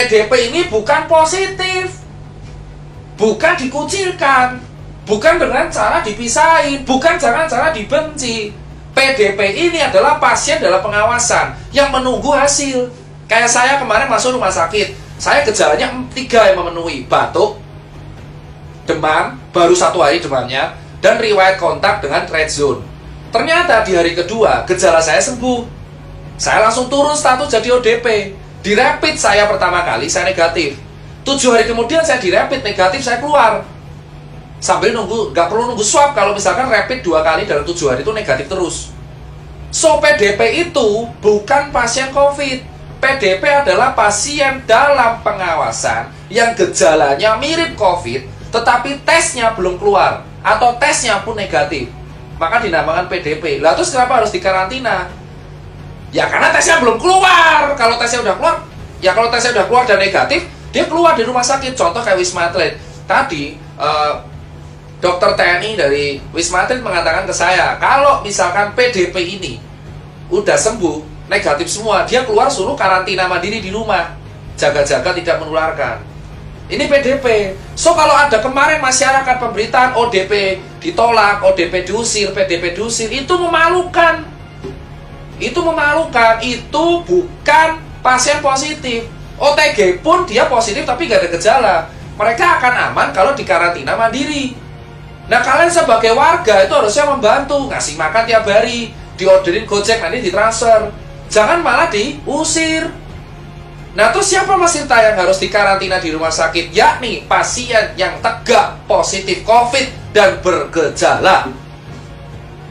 PDP ini bukan positif, bukan dikucilkan, bukan dengan cara dipisahin, bukan dengan cara dibenci. PDP ini adalah pasien dalam pengawasan yang menunggu hasil. Kayak saya kemarin masuk rumah sakit, saya gejalanya 3 yang memenuhi: batuk, demam, baru 1 hari demamnya, dan riwayat kontak dengan red zone. Ternyata di hari kedua gejala saya sembuh. Saya langsung turun status jadi ODP. Di rapid saya pertama kali saya negatif. 7 hari kemudian saya di rapid negatif, saya keluar. Sambil nunggu, nggak perlu nunggu swab kalau misalkan rapid 2 kali dalam 7 hari itu negatif terus. So PDP itu bukan pasien COVID. PDP adalah pasien dalam pengawasan yang gejalanya mirip COVID, tetapi tesnya belum keluar atau tesnya pun negatif. Maka dinamakan PDP. Lah terus kenapa harus dikarantina? Ya karena tesnya belum keluar. Kalau tesnya udah keluar, ya kalau tesnya udah keluar dan negatif, dia keluar di rumah sakit. Contoh kayak Wisma Atlet. Tadi dokter TNI dari Wisma Atlet mengatakan ke saya, kalau misalkan PDP ini udah sembuh, negatif semua, dia keluar suruh karantina mandiri di rumah, jaga-jaga tidak menularkan. Ini PDP. So kalau ada kemarin masyarakat pemberitaan ODP ditolak, ODP diusir, PDP diusir, itu memalukan. Itu memalukan. Itu bukan pasien positif. OTG pun dia positif tapi gak ada gejala. Mereka akan aman kalau dikarantina mandiri. Nah kalian sebagai warga itu harusnya membantu, ngasih makan tiap hari, diorderin Gojek, nanti ditransfer. Jangan malah diusir. Nah terus siapa Mas Tirta yang harus dikarantina di rumah sakit? Yakni pasien yang tegak positif COVID dan bergejala.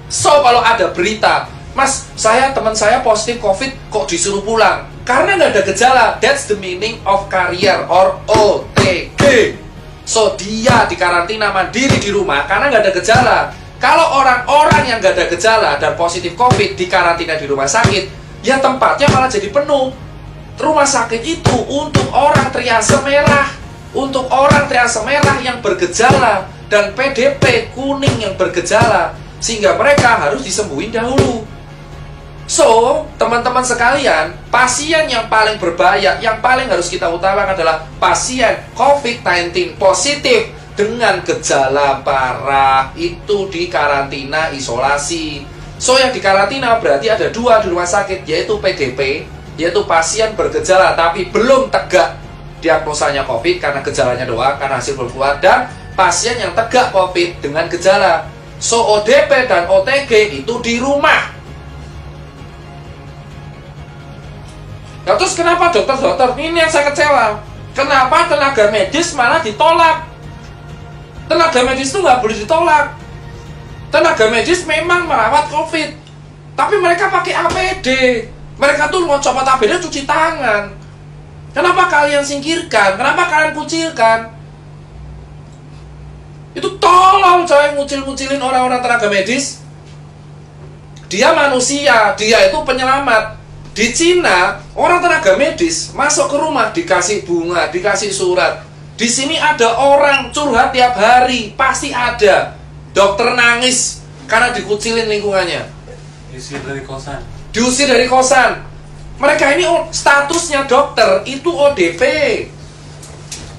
So kalau ada berita, Mas, teman saya positif COVID kok disuruh pulang? Karena nggak ada gejala. That's the meaning of carrier or OTG. So dia dikarantina mandiri di rumah karena nggak ada gejala. Kalau orang-orang yang nggak ada gejala dan positif COVID dikarantina di rumah sakit, ya tempatnya malah jadi penuh. Rumah sakit itu untuk orang triase merah, untuk orang triase merah yang bergejala dan PDP kuning yang bergejala, sehingga mereka harus disembuhin dahulu. So, teman-teman sekalian, pasien yang paling berbahaya, yang paling harus kita utamakan adalah pasien COVID-19 positif dengan gejala parah. Itu dikarantina isolasi. So, yang dikarantina berarti ada 2 di rumah sakit, yaitu PDP, yaitu pasien bergejala tapi belum tegak diagnosanya COVID karena gejalanya doang, karena hasil belum keluar, dan pasien yang tegak COVID dengan gejala. So, ODP dan OTG itu di rumah. Nah terus kenapa dokter-dokter, ini yang saya kecewa, kenapa tenaga medis malah ditolak? Tenaga medis itu nggak boleh ditolak. Tenaga medis memang merawat COVID, tapi mereka pakai APD. Mereka tuh mau copot APD cuci tangan. Kenapa kalian singkirkan? Kenapa kalian kucilkan? Itu tolong coy, ngucil-ngucilin orang-orang tenaga medis. Dia manusia, dia itu penyelamat. Di Cina, orang tenaga medis masuk ke rumah dikasih bunga, dikasih surat. Di sini ada orang curhat tiap hari, pasti ada. Dokter nangis karena dikucilin lingkungannya. Diusir dari kosan. Diusir dari kosan. Mereka ini statusnya dokter, itu ODP.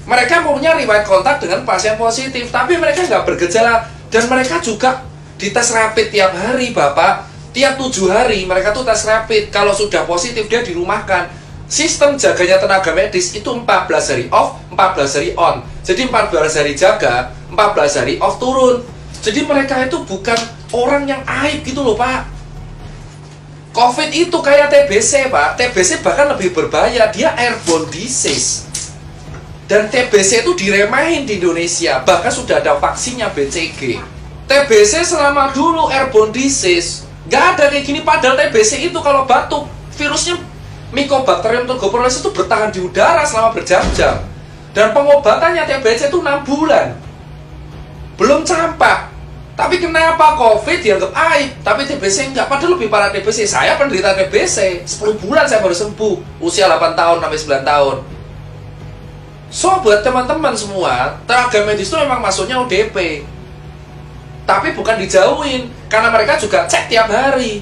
Mereka punya riwayat kontak dengan pasien positif, tapi mereka nggak bergejala. Dan mereka juga dites rapid tiap hari, Bapak. Tiap 7 hari mereka tuh tes rapid. Kalau sudah positif dia dirumahkan. Sistem jaganya tenaga medis itu 14 hari off, 14 hari on. Jadi 14 hari jaga, 14 hari off turun. Jadi mereka itu bukan orang yang aib gitu loh Pak. COVID itu kayak TBC Pak. TBC bahkan lebih berbahaya, dia airborne disease. Dan TBC itu diremehin di Indonesia. Bahkan sudah ada vaksinnya BCG. TBC selama dulu airborne disease, gak ada kayak gini. Padahal TBC itu kalau batuk, virusnya Mycobacterium tuberculosis itu bertahan di udara selama berjam-jam. Dan pengobatannya TBC itu 6 bulan. Belum campak. Tapi kenapa COVID dianggap aib, tapi TBC enggak? Padahal lebih parah TBC. Saya penderita TBC, 10 bulan saya baru sembuh. Usia 8 tahun sampai 9 tahun. So, buat teman-teman semua, tenaga medis itu memang masuknya ODP. Tapi bukan dijauhin, karena mereka juga cek tiap hari.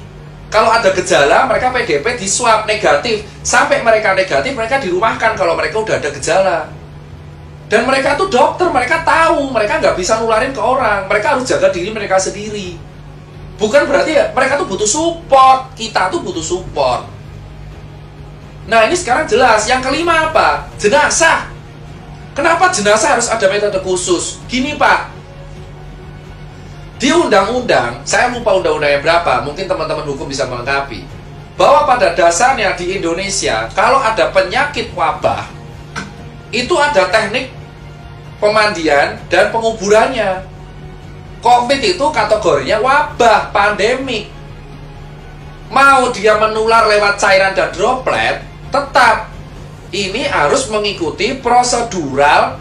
Kalau ada gejala, mereka PDP di swab negatif. Sampai mereka negatif, mereka dirumahkan kalau mereka udah ada gejala. Dan mereka tuh dokter, mereka tahu, mereka nggak bisa nularin ke orang. Mereka harus jaga diri mereka sendiri. Bukan berarti ya, mereka tuh butuh support. Kita tuh butuh support. Nah ini sekarang jelas. Yang kelima apa? Jenazah. Kenapa jenazah harus ada metode khusus? Gini Pak, di undang-undang, saya lupa undang-undangnya berapa, mungkin teman-teman hukum bisa melengkapi, bahwa pada dasarnya di Indonesia, kalau ada penyakit wabah, itu ada teknik pemandian dan penguburannya. COVID itu kategorinya wabah, pandemik. Mau dia menular lewat cairan dan droplet, tetap ini harus mengikuti prosedural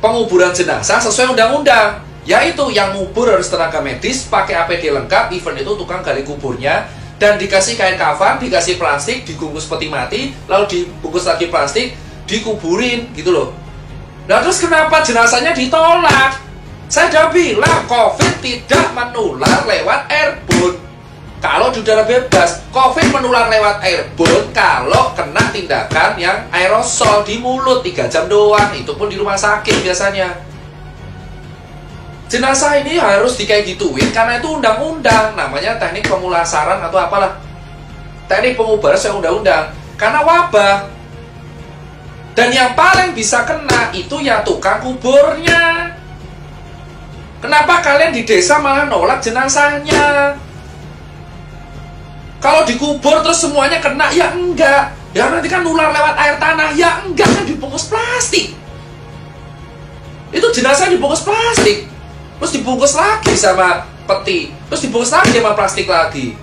penguburan jenazah sesuai undang-undang. Yaitu yang ngubur harus tenaga medis, pakai APD lengkap, even itu tukang gali kuburnya, dan dikasih kain kafan, dikasih plastik, dibungkus peti mati, lalu dibungkus lagi plastik, dikuburin, gitu loh. Nah terus kenapa jenazahnya ditolak? Saya udah bilang, COVID tidak menular lewat airborne. Kalau di udara bebas, COVID menular lewat airborne kalau kena tindakan yang aerosol di mulut 3 jam doang. Itu pun di rumah sakit biasanya. Jenazah ini harus kayak gituin karena itu undang-undang. Namanya teknik pemulasaran atau apalah. Teknik pengubaran sesuai undang-undang. Karena wabah. Dan yang paling bisa kena itu ya tukang kuburnya. Kenapa kalian di desa malah nolak jenazahnya? Kalau dikubur terus semuanya kena, ya enggak. Ya nanti kan nular lewat air tanah, ya enggak, kan dibungkus plastik. Itu jenazah dibungkus plastik. Terus dibungkus lagi sama peti. Terus dibungkus lagi sama plastik lagi.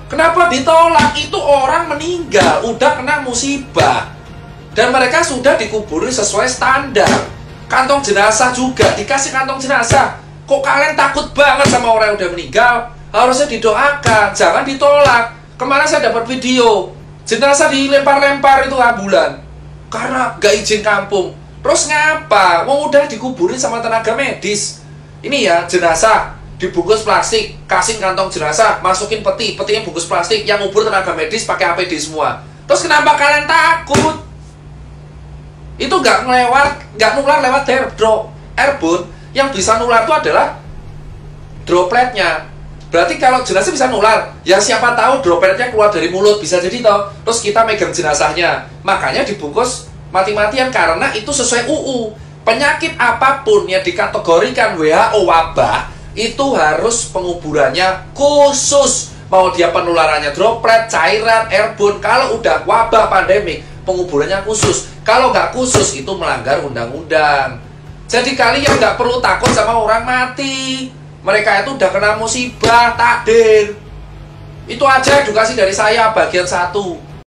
Kenapa ditolak? Itu orang meninggal, udah kena musibah. Dan mereka sudah dikuburi sesuai standar. Kantong jenazah juga, dikasih kantong jenazah. Kok kalian takut banget sama orang yang udah meninggal? Harusnya didoakan, jangan ditolak. Kemarin saya dapat video jenazah dilempar-lempar itu ambulan karena gak izin kampung. Terus ngapa? Mau udah dikuburin sama tenaga medis. Ini ya jenazah dibungkus plastik, kasih kantong jenazah, masukin peti, petinya bungkus plastik, yang ngubur tenaga medis pakai APD semua. Terus kenapa kalian takut? Itu gak nular lewat airborne. Yang bisa nular itu adalah dropletnya. Berarti kalau jenazah bisa nular, ya siapa tahu dropletnya keluar dari mulut, bisa jadi toh. Terus kita megang jenazahnya, makanya dibungkus mati-matian karena itu sesuai UU. Penyakit apapun yang dikategorikan WHO wabah, itu harus penguburannya khusus. Mau dia penularannya droplet, cairan, airborne, kalau udah wabah pandemik, penguburannya khusus. Kalau nggak khusus, itu melanggar undang-undang. Jadi kalian nggak perlu takut sama orang mati. Mereka itu udah kena musibah, takdir. Itu aja edukasi dari saya bagian 1.